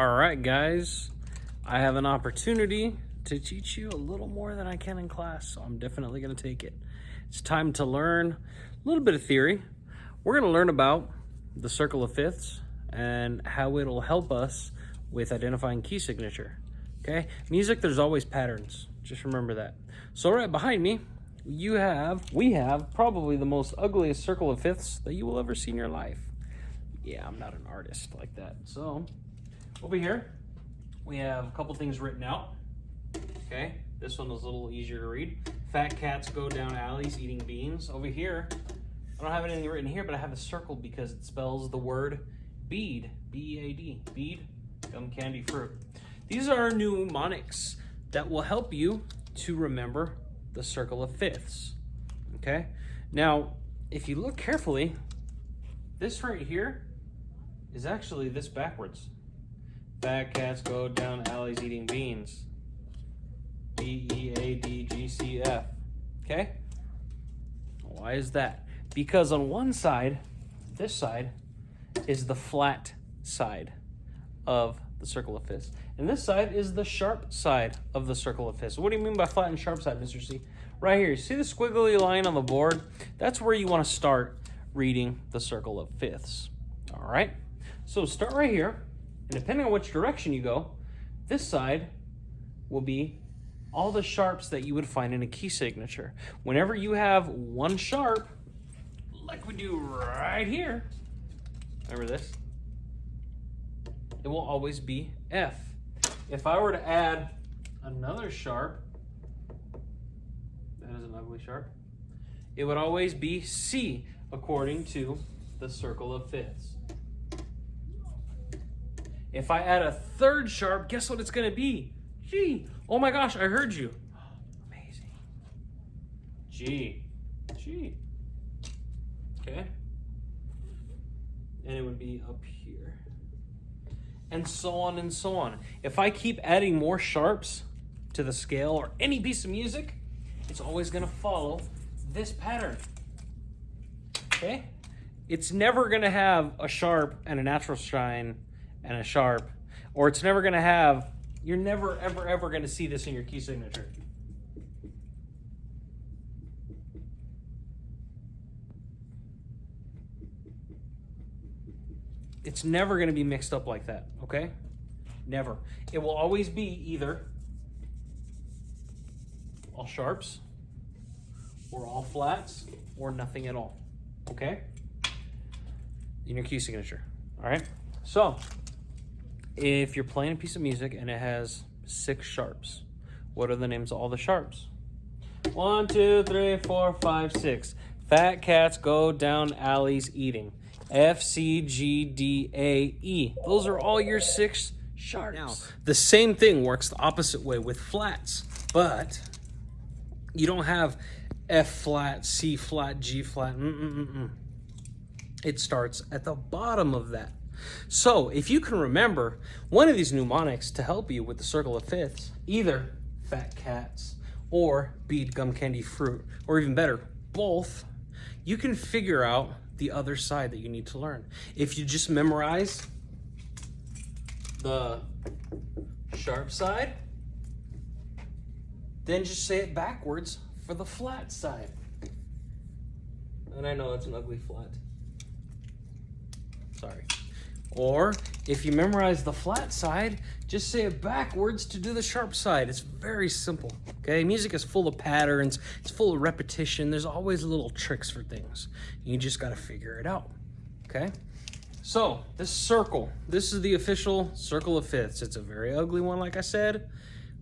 All right, guys, I have an opportunity to teach you a little more than I can in class, so I'm definitely going to take it. It's time to learn a little bit of theory. We're going to learn about the circle of fifths and how it'll help us with identifying key signature. Okay, music, there's always patterns. Just remember that. So right behind me, we have probably the most ugliest circle of fifths that you will ever see in your life. Yeah, I'm not an artist like that. So over here, we have a couple things written out. Okay, this one is a little easier to read. Fat cats go down alleys eating beans. Over here, I don't have anything written here, but I have a circle because it spells the word bead, B-E-A-D, bead, gum candy fruit. These are mnemonics that will help you to remember the circle of fifths. Okay, now if you look carefully, this right here is actually this backwards. Fat cats go down alleys eating beans. B-E-A-D-G-C-F. Okay? Why is that? Because on one side, this side, is the flat side of the circle of fifths. And this side is the sharp side of the circle of fifths. What do you mean by flat and sharp side, Mr. C? Right here, you see the squiggly line on the board? That's where you want to start reading the circle of fifths. All right? So start right here, and depending on which direction you go, this side will be all the sharps that you would find in a key signature. Whenever you have one sharp, like we do right here, remember this? It will always be F. If I were to add another sharp, that is an ugly sharp, it would always be C according to the circle of fifths. If I add a third sharp, guess what it's gonna be? G. Oh my gosh, I heard you. Amazing. G. G. Okay. And it would be up here. And so on and so on. If I keep adding more sharps to the scale or any piece of music, it's always gonna follow this pattern. Okay? It's never gonna have a sharp and a natural shine and a sharp, or it's never gonna have, you're never ever gonna see this in your key signature. It's never gonna be mixed up like that, okay? Never. It will always be either all sharps, or all flats, or nothing at all, okay? In your key signature, all right? So, if you're playing a piece of music and it has 6 sharps, what are the names of all the sharps? 1, 2, 3, 4, 5, 6. Fat cats go down alleys eating. F, C, G, D, A, E. Those are all your 6 sharps. Now, the same thing works the opposite way with flats, but you don't have F flat, C flat, G flat. It starts at the bottom of that. So if you can remember one of these mnemonics to help you with the circle of fifths, either fat cats or bead gum candy fruit, or even better, both, you can figure out the other side that you need to learn. If you just memorize the sharp side, then just say it backwards for the flat side. And I know that's an ugly flat. Sorry. Or if you memorize the flat side, just say it backwards to do the sharp side. It's very simple, okay? Music is full of patterns. It's full of repetition. There's always little tricks for things. You just got to figure it out, okay? So this circle, this is the official circle of fifths. It's a very ugly one, like I said,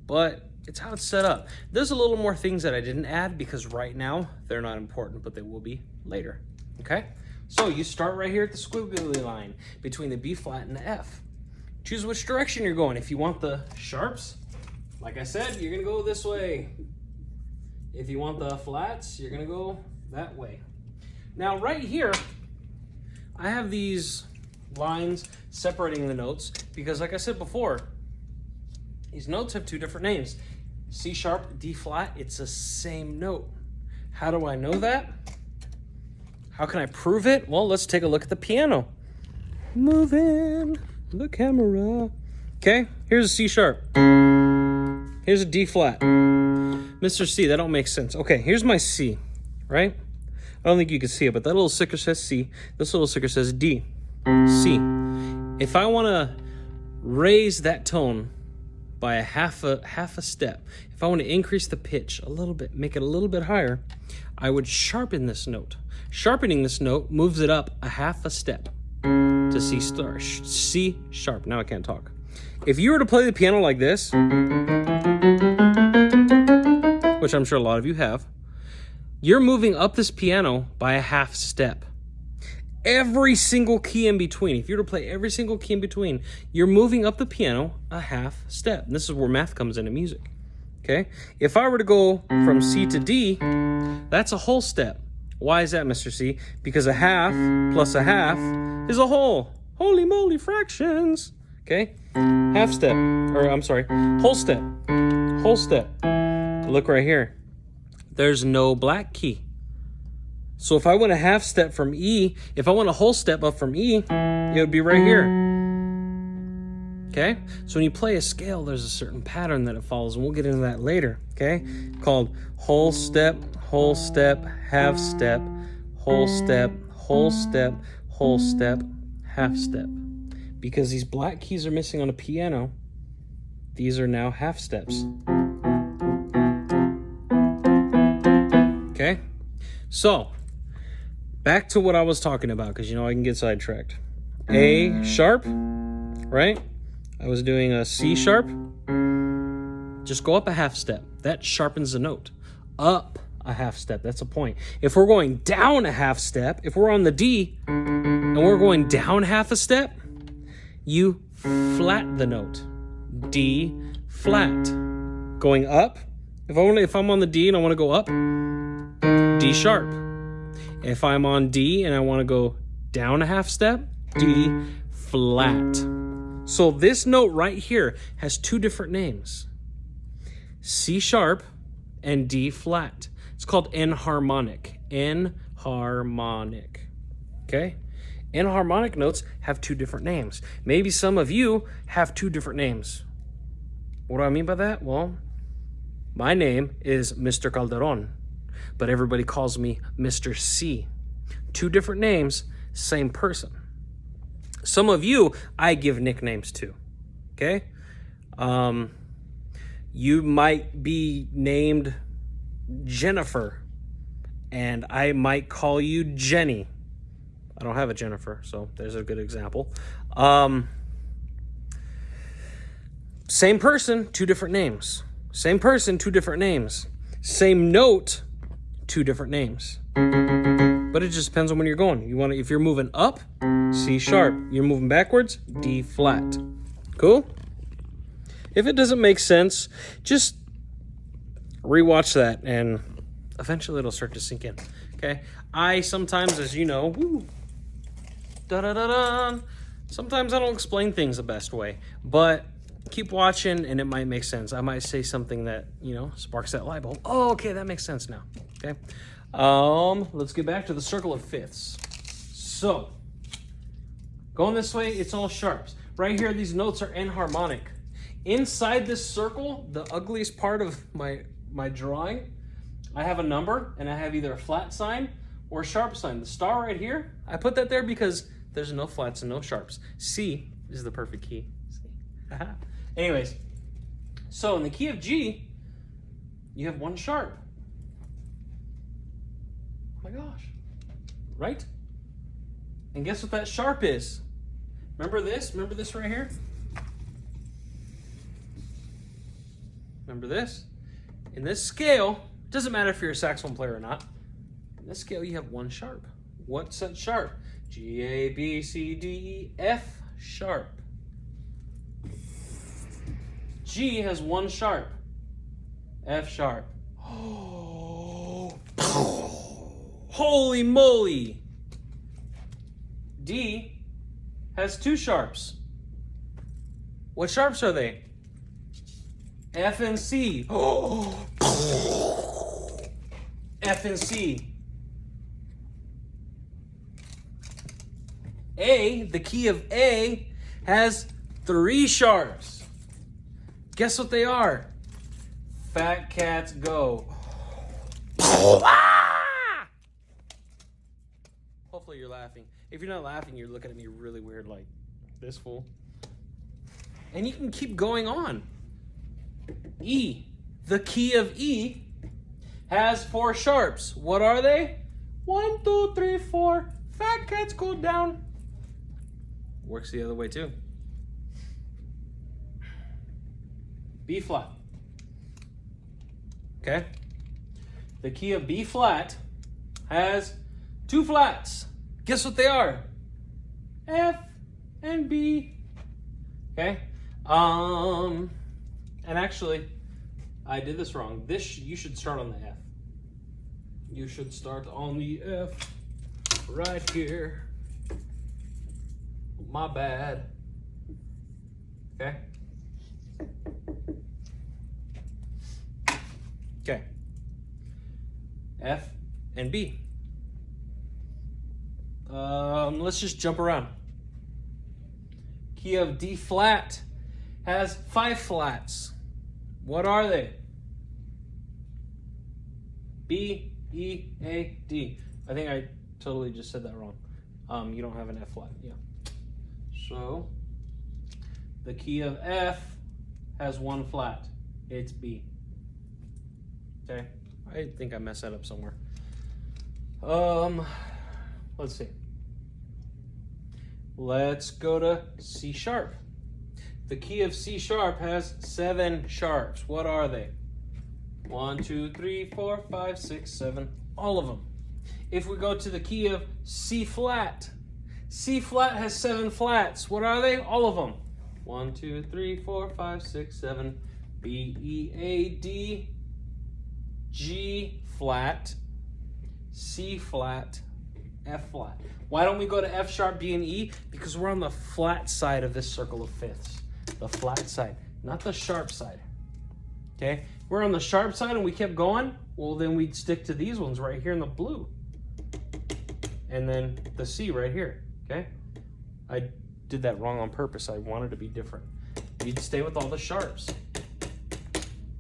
but it's how it's set up. There's a little more things that I didn't add because right now they're not important, but they will be later, okay? So you start right here at the squiggly line between the B flat and the F. Choose which direction you're going. If you want the sharps, like I said, you're gonna go this way. If you want the flats, you're gonna go that way. Now right here, I have these lines separating the notes because like I said before, these notes have 2 different names. C sharp, D flat, it's the same note. How do I know that? How can I prove it? Well, let's take a look at the piano. Moving the camera. Okay, here's a C sharp. Here's a D flat. Mr. C, that don't make sense. Okay, here's my C, right? I don't think you can see it, but that little sticker says C. This little sticker says D. C. If I want to raise that tone by a half a step, if I want to increase the pitch a little bit, make it a little bit higher, I would sharpen this note. Sharpening this note moves it up a half a step to C sharp. Now I can't talk. If you were to play the piano like this, which I'm sure a lot of you have, you're moving up this piano by a half step. Every single key in between, if you were to play every single key in between, you're moving up the piano a half step. And this is where math comes into music. Okay? If I were to go from C to D, that's a whole step. Why is that, Mr. C? Because a half plus a half is a whole. Holy moly, fractions. Okay? Half step, or I'm sorry, whole step. Whole step. Look right here. There's no black key. So if I went a half step from E, if I went a whole step up from E, it would be right here. Okay? So when you play a scale, there's a certain pattern that it follows, and we'll get into that later. Okay? Called whole step, half step, whole step, whole step, whole step, half step. Because these black keys are missing on a piano, these are now half steps. Okay? So, back to what I was talking about, because you know I can get sidetracked. A sharp, right? I was doing a C sharp. Just go up a half step. That sharpens the note. Up a half step. That's a point. If we're going down a half step, if we're on the D and we're going down half a step, you flat the note. D flat. Going up, if I'm on the D and I want to go up, D sharp. If I'm on D and I want to go down a half step, D flat. So this note right here has two different names. C sharp and D flat. It's called enharmonic. Enharmonic. Okay? Enharmonic notes have two different names. Maybe some of you have two different names. What do I mean by that? Well, my name is Mr. Calderon, but everybody calls me Mr. C. Two different names, same person. Some of you, I give nicknames to, okay? You might be named Jennifer, and I might call you Jenny. I don't have a Jennifer, so there's a good example. Same person, two different names. Same person, two different names. Same note, two different names. But it just depends on when you're going. If you're moving up, C sharp. You're moving backwards, D flat. Cool? If it doesn't make sense, just rewatch that and eventually it'll start to sink in. Okay? I sometimes, as you know, sometimes I don't explain things the best way, but keep watching and it might make sense. I might say something that, sparks that light bulb. Oh, okay, that makes sense now. Okay. Let's get back to the circle of fifths. So, going this way, it's all sharps. Right here, these notes are enharmonic. Inside this circle, the ugliest part of my drawing, I have a number, and I have either a flat sign or a sharp sign. The star right here, I put that there because there's no flats and no sharps. C is the perfect key. Anyways, so in the key of G, you have one sharp. Oh my gosh. Right? And guess what that sharp is? Remember this? Remember this right here? Remember this? In this scale, it doesn't matter if you're a saxophone player or not. In this scale, you have one sharp. What's that sharp? G, A, B, C, D, E, F sharp. G has one sharp. F sharp. Oh. Holy moly! D has two sharps. What sharps are they? F and C. Oh. F and C. A, the key of A, has three sharps. Guess what they are? Fat Cats Go. Hopefully you're laughing. If you're not laughing, you're looking at me really weird like this fool. And you can keep going on. E. The key of E has 4 sharps. What are they? 1, 2, 3, 4. Fat Cats Go down. Works the other way too. B flat. Okay? The key of B flat has 2 flats. Guess what they are? F and B. Okay? And actually, I did this wrong. You should start on the F. You should start on the F right here. My bad. Okay? Okay. F and B. Let's just jump around. Key of D flat has 5 flats. What are they? B, E, A, D. I think I totally just said that wrong. You don't have an F flat. Yeah. So the key of F has 1 flat. It's B. Okay. I think I messed that up somewhere. Let's see. Let's go to C sharp. The key of C sharp has 7 sharps. What are they? 1, 2, 3, 4, 5, 6, 7. All of them. If we go to the key of C flat has 7 flats. What are they? All of them. 1, 2, 3, 4, 5, 6, 7. B, E, A, D, G flat, C flat, F flat. Why don't we go to F sharp, B, and E? Because we're on the flat side of this circle of fifths. The flat side, not the sharp side. Okay? We're on the sharp side and we kept going. Well, then we'd stick to these ones right here in the blue. And then the C right here. Okay? I did that wrong on purpose. I wanted to be different. You'd stay with all the sharps.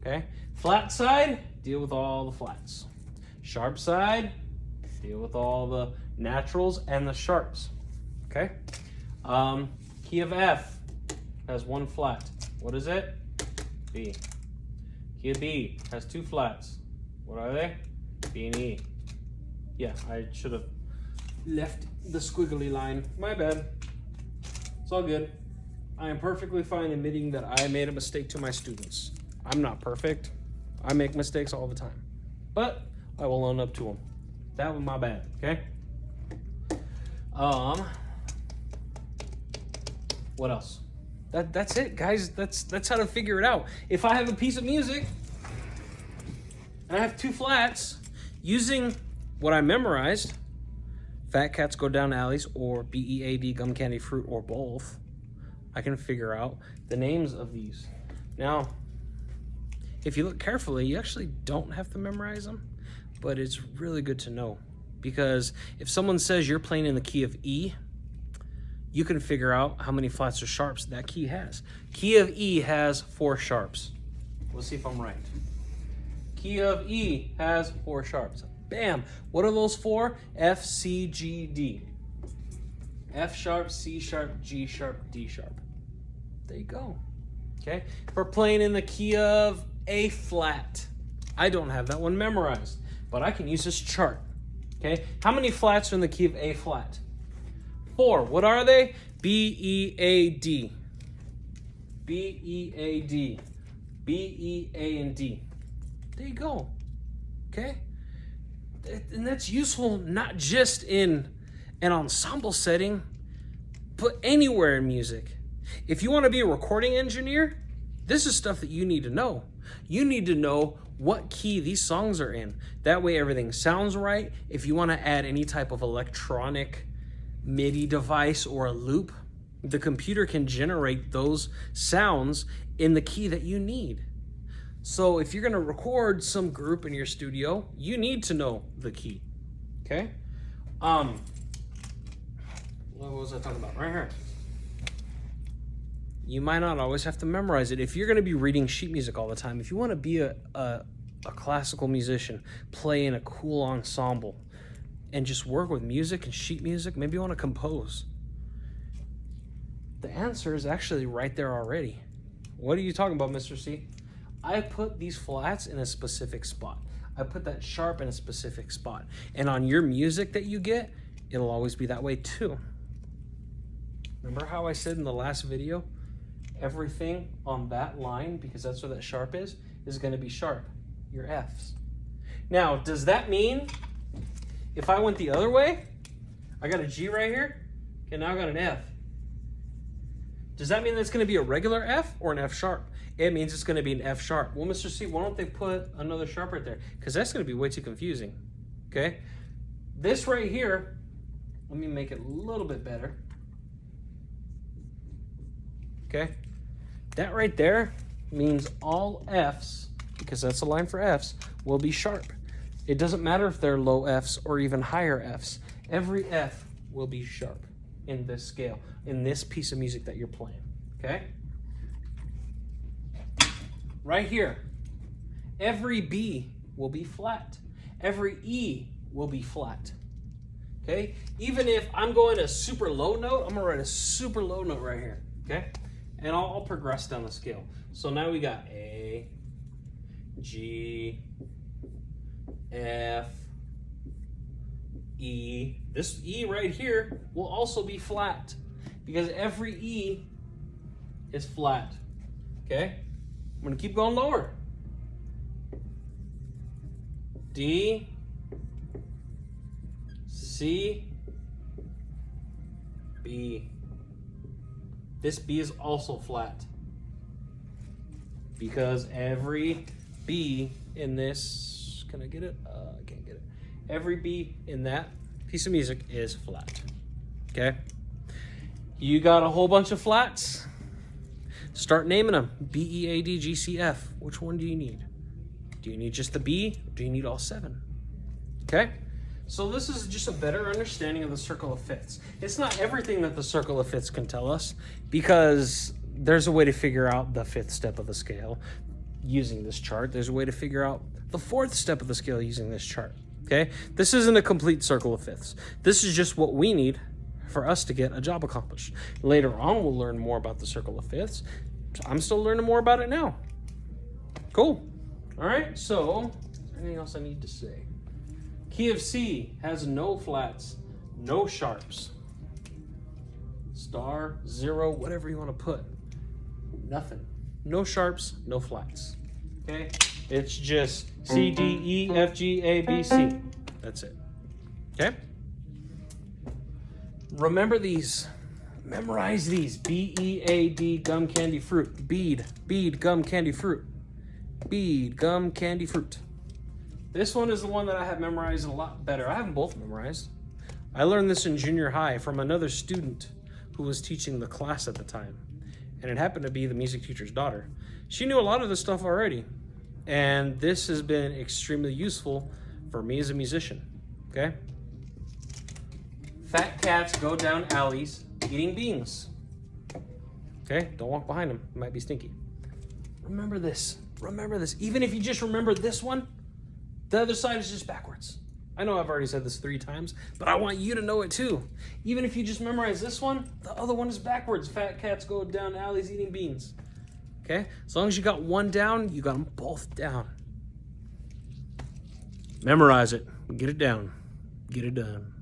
Okay? Flat side, deal with all the flats. Sharp side, deal with all the naturals and the sharps. Okay? Key of F has 1 flat. What is it? B. Key of B has 2 flats. What are they? B and E. Yeah, I should have left the squiggly line. My bad. It's all good. I am perfectly fine admitting that I made a mistake to my students. I'm not perfect. I make mistakes all the time. But I will own up to them. That was my bad, okay? What else? That's it, guys. That's how to figure it out. If I have a piece of music and I have 2 flats, using what I memorized, Fat Cats Go Down Alleys, or BEAD, Gum Candy Fruit, or both, I can figure out the names of these. Now, if you look carefully, you actually don't have to memorize them, but it's really good to know, because if someone says you're playing in the key of E, you can figure out how many flats or sharps that key has. Key of E has 4 sharps. We'll see if I'm right. Key of E has 4 sharps. Bam! What are those 4? F, C, G, D. F sharp, C sharp, G sharp, D sharp. There you go. Okay? If we're playing in the key of A flat, I don't have that one memorized, but I can use this chart. Okay? How many flats are in the key of A flat? 4. What are they? B, E, A, D. B, E, A, D. B, E, A, and D. There you go. Okay? And that's useful not just in an ensemble setting, but anywhere in music. If you want to be a recording engineer, this is stuff that you need to know. You need to know what key these songs are in. That way everything sounds right. If you want to add any type of electronic MIDI device or a loop, the computer can generate those sounds in the key that you need. So if you're going to record some group in your studio, you need to know the key. Okay? What was I talking about? Right here. You might not always have to memorize it. If you're going to be reading sheet music all the time, if you want to be a classical musician, play in a cool ensemble, and just work with music and sheet music, maybe you want to compose. The answer is actually right there already. What are you talking about, Mr. C? I put these flats in a specific spot. I put that sharp in a specific spot. And on your music that you get, it'll always be that way too. Remember how I said in the last video, everything on that line, because that's where that sharp is going to be sharp, your Fs. Now, does that mean if I went the other way, I got a G right here, okay, now I got an F. Does that mean that's going to be a regular F or an F sharp? It means it's going to be an F sharp. Well, Mr. C, why don't they put another sharp right there? Because that's going to be way too confusing, okay? This right here, let me make it a little bit better. Okay, that right there means all Fs, because that's a line for Fs, will be sharp. It doesn't matter if they're low Fs or even higher Fs. Every F will be sharp in this scale, in this piece of music that you're playing, okay? Right here, every B will be flat. Every E will be flat, okay? Even if I'm going a super low note, I'm gonna write a super low note right here, okay? And I'll progress down the scale. So now we got A, G, F, E. This E right here will also be flat because every E is flat, okay? I'm gonna keep going lower. D, C, B. This B is also flat because every B in this, can I get it? I can't get it. Every B in that piece of music is flat, okay? You got a whole bunch of flats. Start naming them. B, E, A, D, G, C, F. Which one do you need? Do you need just the B? Or do you need all 7? Okay? So this is just a better understanding of the circle of fifths. It's not everything that the circle of fifths can tell us, because there's a way to figure out the 5th step of the scale using this chart. There's a way to figure out the 4th step of the scale using this chart, okay? This isn't a complete circle of fifths. This is just what we need for us to get a job accomplished. Later on, we'll learn more about the circle of fifths. I'm still learning more about it now. Cool. All right, so anything else I need to say? Key of C has no flats, no sharps. Star, 0, whatever you want to put. Nothing. No sharps, no flats. Okay? It's just C, D, E, F, G, A, B, C. That's it. Okay? Remember these. Memorize these. B, E, A, D, gum, candy, fruit. Bead, bead, gum, candy, fruit. Bead, gum, candy, fruit. This one is the one that I have memorized a lot better. I have them both memorized. I learned this in junior high from another student who was teaching the class at the time. And it happened to be the music teacher's daughter. She knew a lot of this stuff already. And this has been extremely useful for me as a musician, okay? Fat cats go down alleys eating beans. Okay, don't walk behind them. It might be stinky. Remember this. Remember this. Even if you just remember this one, the other side is just backwards. I know I've already said this 3 times, but I want you to know it too. Even if you just memorize this one, the other one is backwards. Fat cats go down alleys eating beans. Okay? As long as you got one down, you got them both down. Memorize it. Get it down. Get it done.